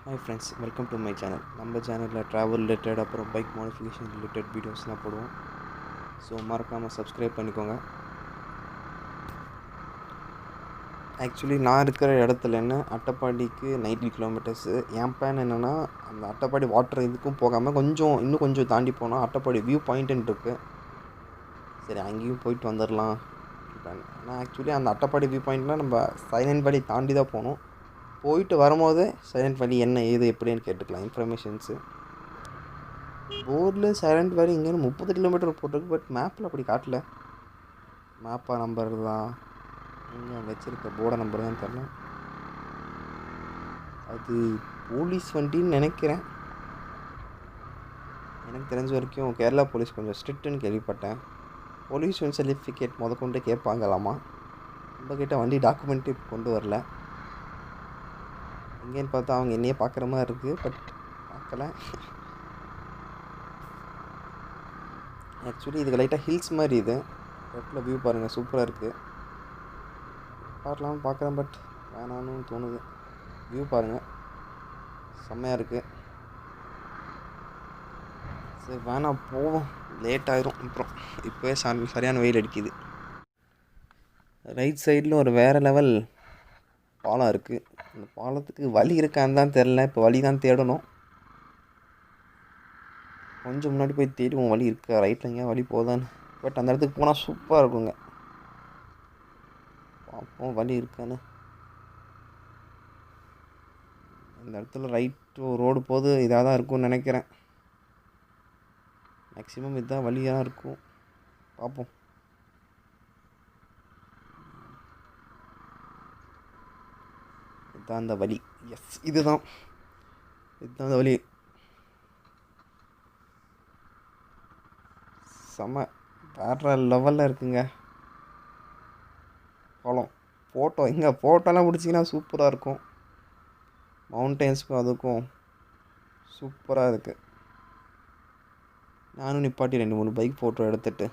Hi friends, welcome to my channel. நம்ம சேனலில் travel related அப்புறம் பைக் மாடிஃபிகேஷன் ரிலேட்டட் வீடியோஸ்லாம் போடுவோம். ஸோ மறக்காமல் சப்ஸ்கிரைப் பண்ணிக்கோங்க. ஆக்சுவலி நான் இருக்கிற இடத்துல என்ன அட்டப்பாடிக்கு 90 கிலோமீட்டர்ஸு. என் பிளான் என்னென்னா அந்த அட்டப்பாடி வாட்டர் இதுக்கும் போகாமல் இன்னும் கொஞ்சம் தாண்டி போனால் அட்டப்பாடி வியூ பாயிண்ட்டுன்னு இருக்குது. சரி அங்கேயும் போயிட்டு வந்துடலாம் பிளான். ஆனால் ஆக்சுவலி அந்த அட்டப்பாடி வியூ பாயிண்ட்னால் நம்ம சைலண்ட் வேலி தாண்டி தான் போகணும். போயிட்டு வரும்போது சைலண்ட் வேலி என்ன ஏது எப்படின்னு கேட்டுக்கலாம் இன்ஃபர்மேஷன்ஸு. போர்டில் சைலண்ட் வேலி இங்கேருந்து 30 கிலோமீட்டர் போட்டிருக்கு. பட் மேப்பில் அப்படி காட்டல. மேப்பா நம்பர் தான் இங்கே வச்சுருக்க போர்டை நம்பர் தான் தெரில. அது போலீஸ் வண்டின்னு நினைக்கிறேன். எனக்கு தெரிஞ்ச வரைக்கும் கேரளா போலீஸ் கொஞ்சம் ஸ்ட்ரிக்ட்டுன்னு கேள்விப்பட்டேன். பொல்யூஷன் சர்டிஃபிகேட் கொண்டு கேட்பாங்களாமா. நம்மக்கிட்ட வண்டி டாக்குமெண்ட்டு கொண்டு வரல. எங்கேன்னு பார்த்தா அவங்க என்னையே பார்க்குற மாதிரி இருக்குது. பட் பார்க்கல. ஆக்சுவலி இதுக்கு லைட்டாக ஹில்ஸ் மாதிரி இது. லெஃப்டில் வியூ பாருங்கள், சூப்பராக இருக்குது. பார்க்குறேன் பட் வேணான்னு தோணுது. வியூ பாருங்கள், செம்மையாக இருக்குது. சரி வேணாம் போவோம், லேட் ஆயிரும். அப்புறம் இப்போவே சரியான வெயில் அடிக்குது. ரைட் சைடில் ஒரு வேறு லெவல் பாலம் இருக்குது. அந்த பாலத்துக்கு வழி இருக்கான்னு தான் தெரில. இப்போ வழி தான் தேடணும். கொஞ்சம் முன்னாடி போய் தேடுவோம் வழி இருக்கா, ரைட்டில் எங்கேயா வழி போதான்னு. பட் அந்த இடத்துக்கு போனால் சூப்பராக இருக்குங்க. பார்ப்போம் வழி இருக்கான்னு. இந்த இடத்துல ரைட்டு ரோடு போது இதாக தான் இருக்கும்னு நினைக்கிறேன். மேக்ஸிமம் இதுதான் வழியாக இருக்கும். பார்ப்போம். இதுதான் அந்த வழி. எஸ், இதுதான் அந்த வழி. செம்ம வேறு லெவலில் இருக்குங்க பாலம். ஃபோட்டோலாம் பிடிச்சிங்கன்னா சூப்பராக இருக்கும். மவுண்டெயின்ஸுக்கும் அதுக்கும் சூப்பராக இருக்குது. நானும் நிப்பாட்டி 2-3 பைக் ஃபோட்டோ எடுத்துகிட்டு.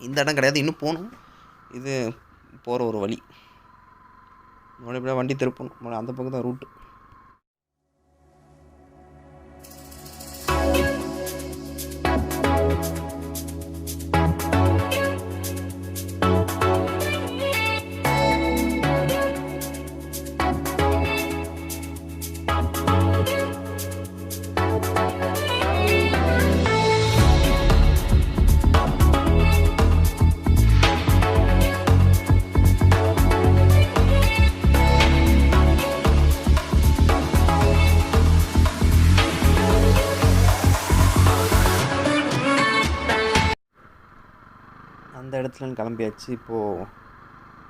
இந்த இடம் கிடையாது, இன்னும் போகணும். இது போகிற ஒரு வழி. மறுபடியும் வண்டி திருப்பணும். அந்த பக்கம் தான் ரூட்டு. அந்த இடத்துல கிளம்பியாச்சு. இப்போது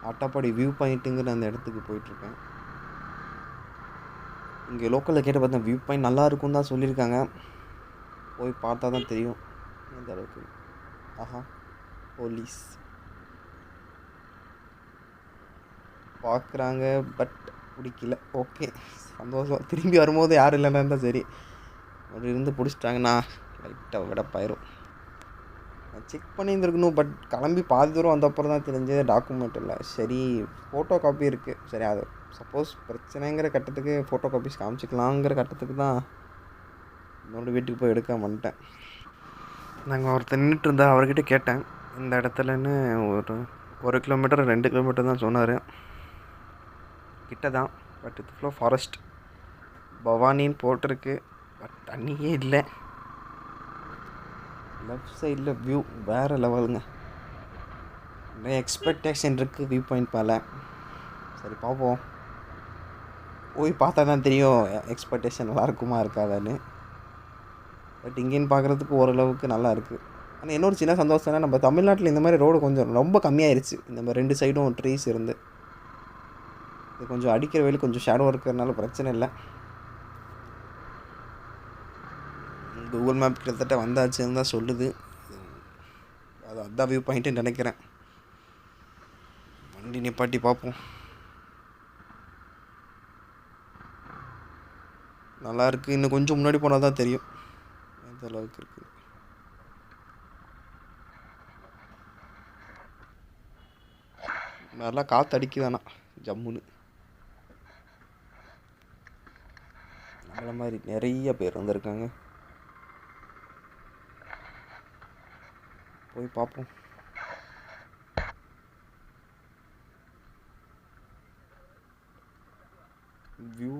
அட்டப்பாடி வியூ பாயிண்ட்டுங்கிற அந்த இடத்துக்கு போயிட்டுருக்கேன். இங்கே லோக்கலில் கேட்டு பார்த்தேன், வியூ பாயிண்ட் நல்லா இருக்கும்னு தான் சொல்லியிருக்காங்க. போய் பார்த்தா தான் தெரியும் எந்த அளவுக்கு. ஆஹா, போலீஸ் பார்க்குறாங்க பட் பிடிக்கல. ஓகே, சந்தோஷம். திரும்பி வரும்போது யாரும் இல்லைன்னா இருந்தால் சரி. அப்படி இருந்து பிடிச்சிட்டாங்கன்னா லைட்டாக விடப்பாயிரும். செக் பண்ணியிருந்துருக்கணும். பட் கிளம்பி பாதி தூரம் வந்தப்பறம் தான் தெரிஞ்சது டாக்குமெண்ட் இல்லை. சரி, ஃபோட்டோ காப்பி இருக்குது. சரி, அது சப்போஸ் பிரச்சனைங்கிற கட்டத்துக்கு ஃபோட்டோ காப்பீஸ் காமிச்சிக்கலாங்கிற கட்டத்துக்கு தான் என்னோடய வீட்டுக்கு போய் எடுக்க வந்துட்டேன். நாங்கள் ஒருத்தர் நின்றுட்டு இருந்தால் அவர்கிட்ட கேட்டேன் இந்த இடத்துலன்னு. 1 கிலோமீட்டர் 2 கிலோமீட்டர் தான் சொன்னார். கிட்ட தான். பட் இது ஃபுல்லாக ஃபாரஸ்ட். பவானின்னு போட்டிருக்கு பட் தண்ணியே இல்லை. லெஃப்ட் சைடில் வியூ வேறு லெவலுங்க. நிறைய எக்ஸ்பெக்டேஷன் இருக்குது வியூ பாயிண்ட் மேலே. சரி பார்ப்போம், போய் பார்த்தா தான் தெரியும் எக்ஸ்பெக்டேஷன் நல்லா இருக்குமா இருக்காதான்னு. பட் இங்கேன்னு பார்க்குறதுக்கு ஓரளவுக்கு நல்லா இருக்குது. ஆனால் இன்னொரு சின்ன சந்தோஷம்னா, நம்ம தமிழ்நாட்டில் இந்த மாதிரி ரோடு கொஞ்சம் ரொம்ப கம்மியாயிருச்சு. இந்த மாதிரி 2 சைடும் ட்ரீஸ் இருந்து இது கொஞ்சம் அடிக்கிற வெயில் கொஞ்சம் ஷேடோ இருக்கிறதுனால பிரச்சனை இல்லை. கூகுள் மேப் கிட்டத்தட்ட வந்தாச்சுன்னு தான் சொல்லுது. அதான் வியூ பாயிண்ட்டுன்னு நினைக்கிறேன். வண்டி நிப்பாட்டி பார்ப்போம். நல்லா இருக்குது. இன்னும் கொஞ்சம் முன்னாடி போனால் தான் தெரியும் எந்த அளவுக்கு இருக்குது. நல்லா காற்று அடிக்குதானா ஜம்முன்னு. நம்மள மாதிரி நிறைய பேர் வந்திருக்காங்க. போய் பார்ப்போம். வியூ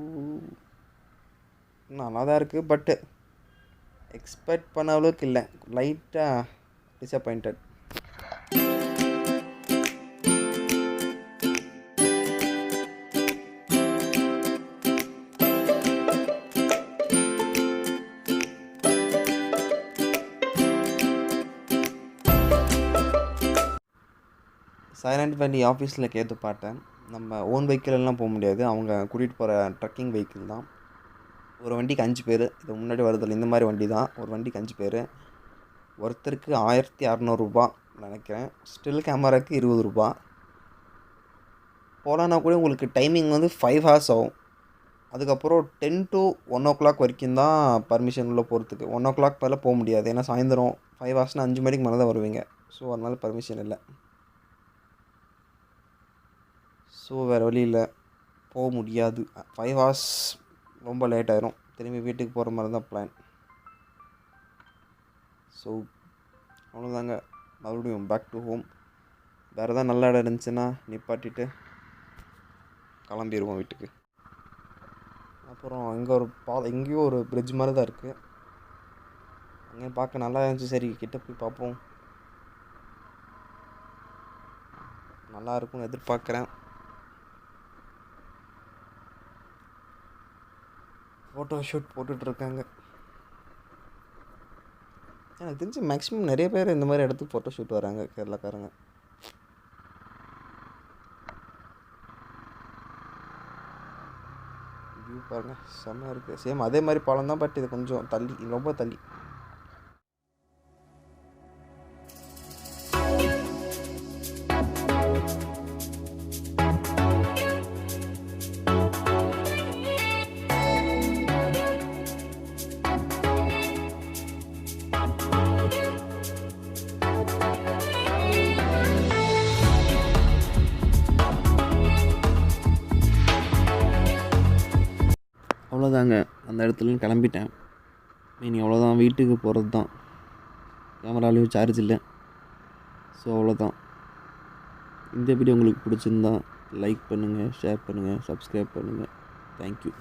நல்லா தான் இருக்குது, பட்டு எக்ஸ்பெக்ட் பண்ண அளவுக்கு இல்லை. லைட்டாக டிசப்பாயிண்டட். சைலண்ட் வேலி ஆஃபீஸில் கேட்டு பார்த்தேன். நம்ம ஓன் வெஹிக்கிளெல்லாம் போக முடியாது, அவங்க கூட்டிகிட்டு போகிற ட்ரக்கிங் வெஹிக்கிள் தான். ஒரு வண்டிக்கு 5 பேர். இது முன்னாடி வருதில்ல, இந்த மாதிரி வண்டி தான். ஒரு வண்டிக்கு 5 பேர். ஒருத்தருக்கு 1600 நினைக்கிறேன். ஸ்டில் கேமராவுக்கு 20 ரூபா. போகலான்னா கூட உங்களுக்கு டைமிங் வந்து 5 ஹவர்ஸ் ஆகும். அதுக்கப்புறம் 10 to 1 o'clock வரைக்கும் தான் பர்மிஷன் உள்ள போகிறதுக்கு. 1 o'clock மேலே போக முடியாது, ஏன்னா சாயந்தரம் 5 ஹவர்ஸ்னால் 5 மணிக்கு மேலே தான் வருவீங்க. ஸோ அதனால் பர்மிஷன் இல்லை. ஸோ வேறு வழி இல்லை, போக முடியாது. 5 ஹவர்ஸ் ரொம்ப லேட் ஆயிரும். திரும்பி வீட்டுக்கு போகிற மாதிரி தான் பிளான். ஸோ அவ்வளோதாங்க, மறுபடியும் பேக் டு ஹோம். வேறு எதாவது நல்ல இடம் இருந்துச்சுன்னா நிப்பாட்டிட்டு கிளம்பிடுவோம் வீட்டுக்கு. அப்புறம் இங்கே ஒரு எங்கேயோ ஒரு பிரிட்ஜ் மாதிரி தான் இருக்குது. அங்கே பார்க்க நல்லா இருந்துச்சு. சரி கிட்ட போய் பார்ப்போம். நல்லா இருக்கும்னு எதிர்பார்க்குறேன். ஃபோட்டோ ஷூட் போட்டுட்ருக்காங்க. எனக்கு தெரிஞ்சு மேக்ஸிமம் நிறைய பேர் இந்த மாதிரி இடத்துக்கு ஃபோட்டோ ஷூட் வராங்க, கேரளாக்காரங்க. வியூ பாருங்கள், செம்மையாக இருக்குது. சேம் அதே மாதிரி பாலம் தான், பட் இது கொஞ்சம் தள்ளி, ரொம்ப தள்ளி. அவ்வளோதாங்க, அந்த இடத்துலேருந்து கிளம்பிட்டேன். இனி அவ்வளோதான், வீட்டுக்கு போகிறது தான். கேமராலையும் சார்ஜ் இல்லை. ஸோ அவ்வளோதான். இந்த வீடியோ உங்களுக்கு பிடிச்சிருந்தா லைக் பண்ணுங்கள், ஷேர் பண்ணுங்கள், சப்ஸ்கிரைப் பண்ணுங்கள். தேங்க்யூ.